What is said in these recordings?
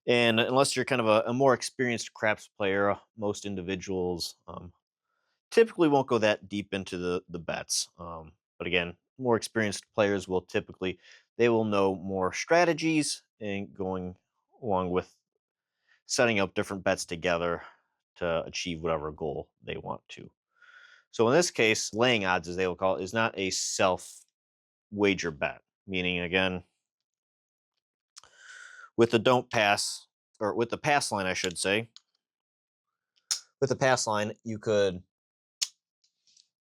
And unless you're kind of a more experienced craps player, most individuals typically won't go that deep into the bets. But again, more experienced players will typically they will know more strategies and going along with setting up different bets together to achieve whatever goal they want to. So in this case, laying odds, as they will call it, is not a self wager bet. Meaning, again, with the don't pass or with the pass line, I should say, with the pass line, you could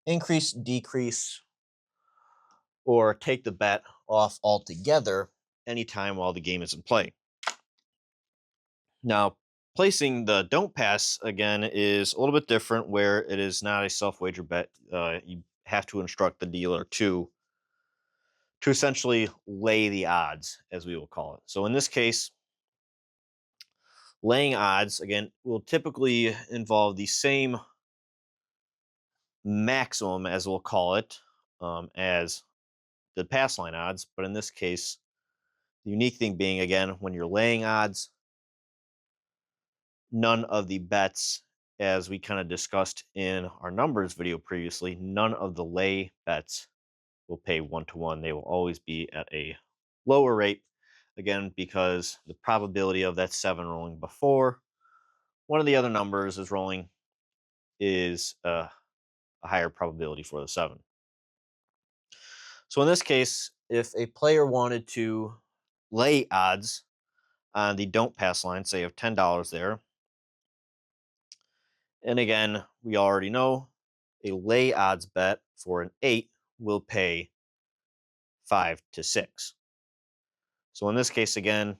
increase, decrease, or take the bet off altogether anytime while the game is in play. Now, placing the don't pass again is a little bit different where it is not a self wager bet. You have to instruct the dealer to essentially lay the odds, as we will call it. So in this case, laying odds again will typically involve the same maximum, as we'll call it, as the pass line odds. But in this case, the unique thing being again, when you're laying odds, none of the bets, as we kind of discussed in our numbers video previously, none of the lay bets will pay 1 to 1. They will always be at a lower rate. Again, because the probability of that 7 rolling before one of the other numbers is rolling is a higher probability for the 7. So in this case, if a player wanted to lay odds on the don't pass line, say of $10 there, and again, we already know a lay odds bet for an 8 will pay 5 to 6. So in this case, again,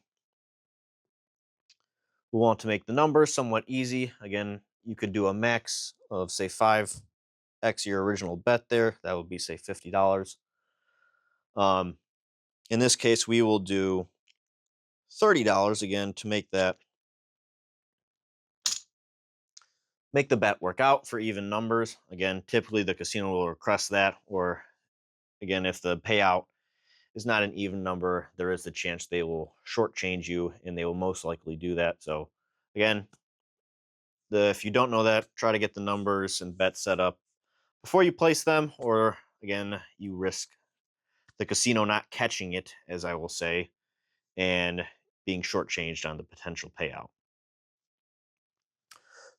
we want to make the number somewhat easy. Again, you could do a max of say 5x your original bet there. That would be say $50. Um, in this case, we will do $30 again to make the bet work out for even numbers. Again, typically the casino will request that, or again, if the payout is not an even number, there is the chance they will shortchange you, and they will most likely do that. So, again, if you don't know that, try to get the numbers and bets set up before you place them, or again, you risk the casino not catching it, as I will say, and being shortchanged on the potential payout.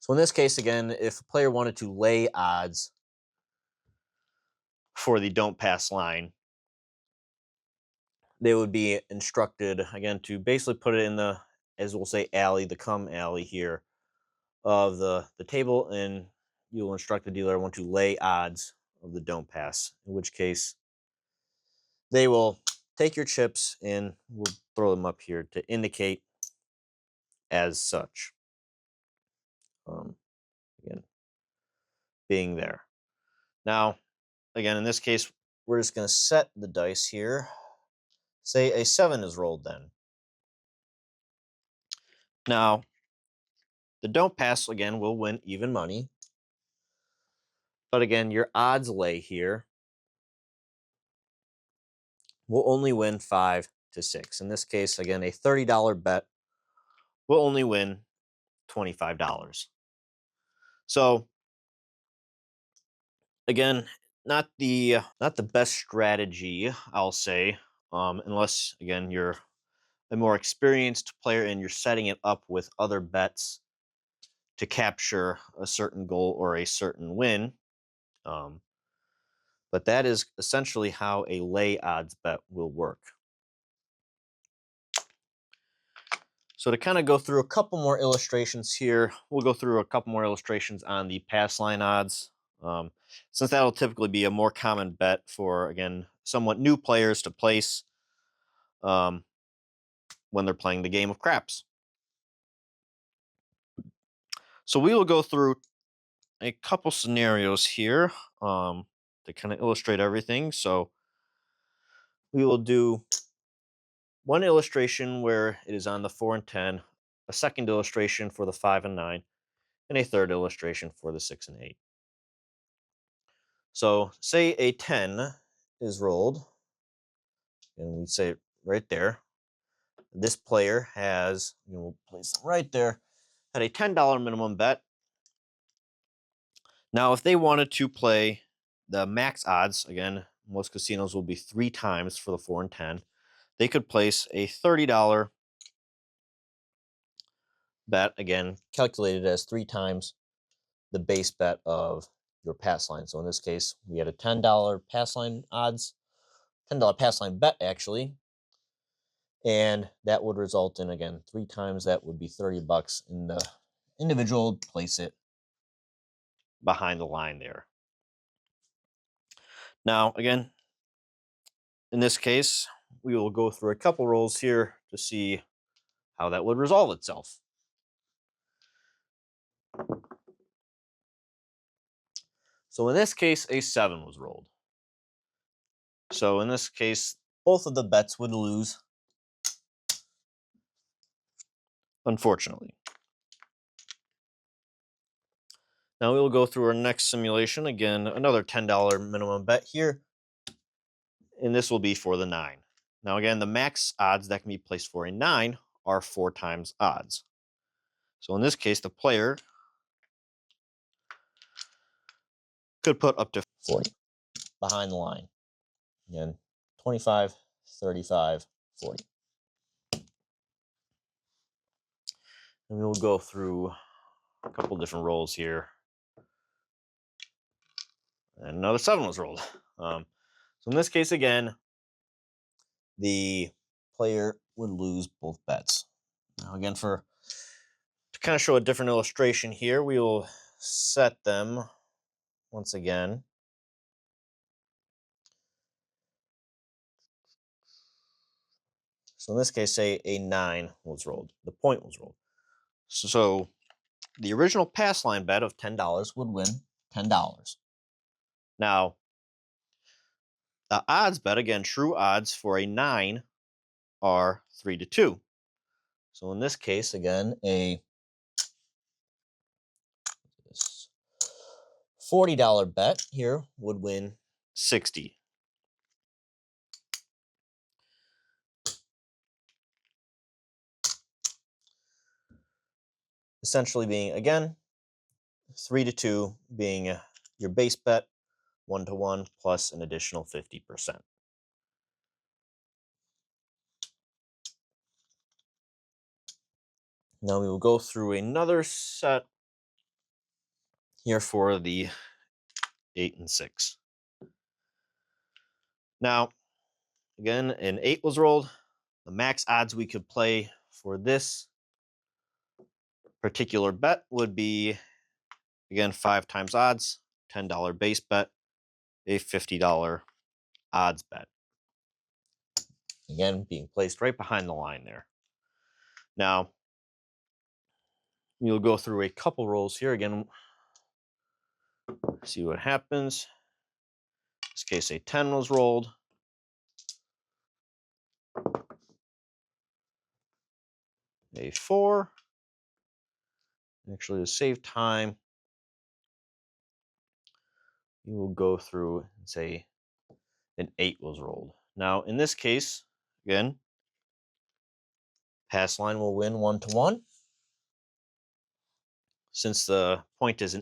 So in this case, again, if a player wanted to lay odds for the don't pass line, they would be instructed again to basically put it in the, as we'll say, alley, the come alley here of the table, and you will instruct the dealer want to lay odds of the don't pass. In which case, they will take your chips and we'll throw them up here to indicate as such. Again, being there. Now, again, in this case, we're just going to set the dice here. Say a 7 is rolled then. Now, the don't pass again will win even money. But again, your odds lay here will only win 5 to 6. In this case, again, a $30 bet will only win $25. So again, not the best strategy, I'll say, unless again you're a more experienced player and you're setting it up with other bets to capture a certain goal or a certain win. Um, but that is essentially how a lay odds bet will work. So to kind of go through a couple more illustrations here, we'll go through a couple more illustrations on the pass line odds, um, since that'll typically be a more common bet for, again, somewhat new players to place um, when they're playing the game of craps. So we will go through a couple scenarios here to kind of illustrate everything. So we will do one illustration where it is on the 4 and 10, a second illustration for the 5 and 9, and a third illustration for the 6 and 8. So say a 10 is rolled, and we say it right there. this player has, we'll place them right there, had a $10 minimum bet. Now, if they wanted to play the max odds, again, most casinos will be 3 times for the 4 and 10. They could place a $30 bet, again, calculated as 3 times the base bet of your pass line. So in this case, we had a $10 pass line odds, $10 pass line bet actually, and that would result in, again, 3 times that would be $30, and the individual would place it behind the line there. Now, again, in this case, we will go through a couple rolls here to see how that would resolve itself. So in this case, a 7 was rolled. So in this case, both of the bets would lose, unfortunately. Now we will go through our next simulation. Again, another $10 minimum bet here, and this will be for the 9. Now again, the max odds that can be placed for a 9 are 4 times odds. So in this case, the player could put up to 40 behind the line. Again, 25, 35, 40. And we will go through a couple different rolls here. And another 7 was rolled. So in this case, again, the player would lose both bets. Now again, to kind of show a different illustration here, we will set them once again. So in this case, say a 9 was rolled. The point was rolled. So the original pass line bet of $10 would win $10. Now, the odds bet, again, true odds for a 9 are 3-2. So in this case, again, a $40 bet here would win 60. Essentially being, again, 3-2 being your base bet, 1-1 plus an additional 50%. Now we will go through another set here for the 8 and 6. Now, again, an 8 was rolled. The max odds we could play for this particular bet would be, again, 5 times odds, $10 base bet, a $50 odds bet. Again, being placed right behind the line there. Now, we'll go through a couple rolls here. Again, see what happens. In this case, a 10 was rolled. A 4. Actually, to save time, you will go through and say an 8 was rolled. Now, in this case, again, pass line will win 1-1. Since the point is an